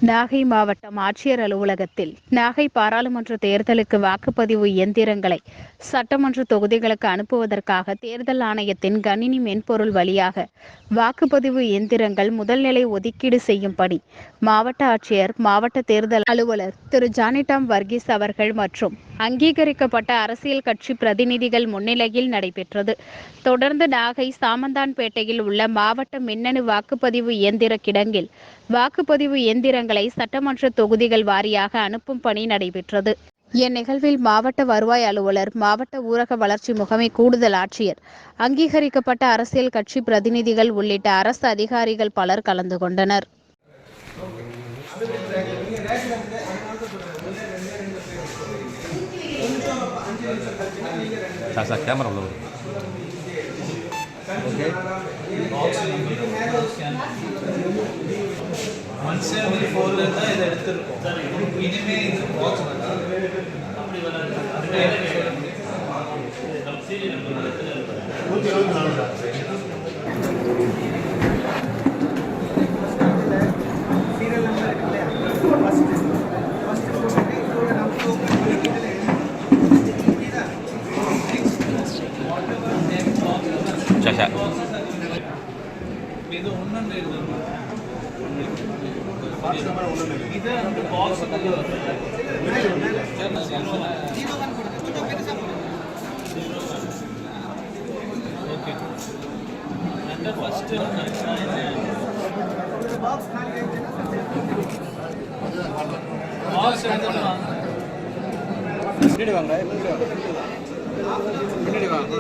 நாகை மாவட்டம் ஆட்சியர் அலுவலகத்தில் நாகை பாராளுமன்ற தேர்தலுக்கு வாக்குப்பதிவு இயந்திரங்களை சட்டமன்ற தொகுதிகளுக்கு அனுப்புவதற்காக தேர்தல் ஆணையத்தின் கணினி மென்பொருள் வழியாக வாக்குப்பதிவு இயந்திரங்கள் முதல்நிலை ஒதுக்கீடு செய்யும்படி மாவட்ட ஆட்சியர், மாவட்ட தேர்தல் அலுவலர் திரு ஜானிடாம் வர்கீஸ் அவர்கள் மற்றும் அங்கீகரிக்கப்பட்ட அரசியல் கட்சி பிரதிநிதிகள் முன்னிலையில் நடைபெற்றது. தொடர்ந்து நாகை சாமந்தான்பேட்டையில் உள்ள மாவட்ட மின்னணு வாக்குப்பதிவு இயந்திர கிடங்கில் வாக்குப்பதிவு இயந்திரங்களை சட்டமன்ற தொகுதிகள் வாரியாக அனுப்பும் பணி நடைபெற்றது. இந்நிகழ்வில் மாவட்ட வருவாய் அலுவலர், மாவட்ட ஊரக வளர்ச்சி முகமை கூடுதல் ஆட்சியர், அங்கீகரிக்கப்பட்ட அரசியல் கட்சி பிரதிநிதிகள் உள்ளிட்ட அரசு அதிகாரிகள் பலர் கலந்து கொண்டனர். கேமரா உள்ள ஓகே 174 ல தான் இத எடுத்துறோம். இனிமே இது பாக்ஸ் வராது. அப்படி வராது. சப்சிடி நம்பர் 124 சீரியல் நம்பர் இருக்குல்ல ஃபர்ஸ்ட் போட்டு இதோட நம்பர் சாஷா இது ஒண்ணு பாக்ஸ் நம்பர் 1 இது அந்த பாக்ஸ் நம்பர் ஓகே அந்த ஃபர்ஸ்ட் பாக்ஸ் பாக்ஸ் பின்னாடி வாங்க பின்னாடி வாங்க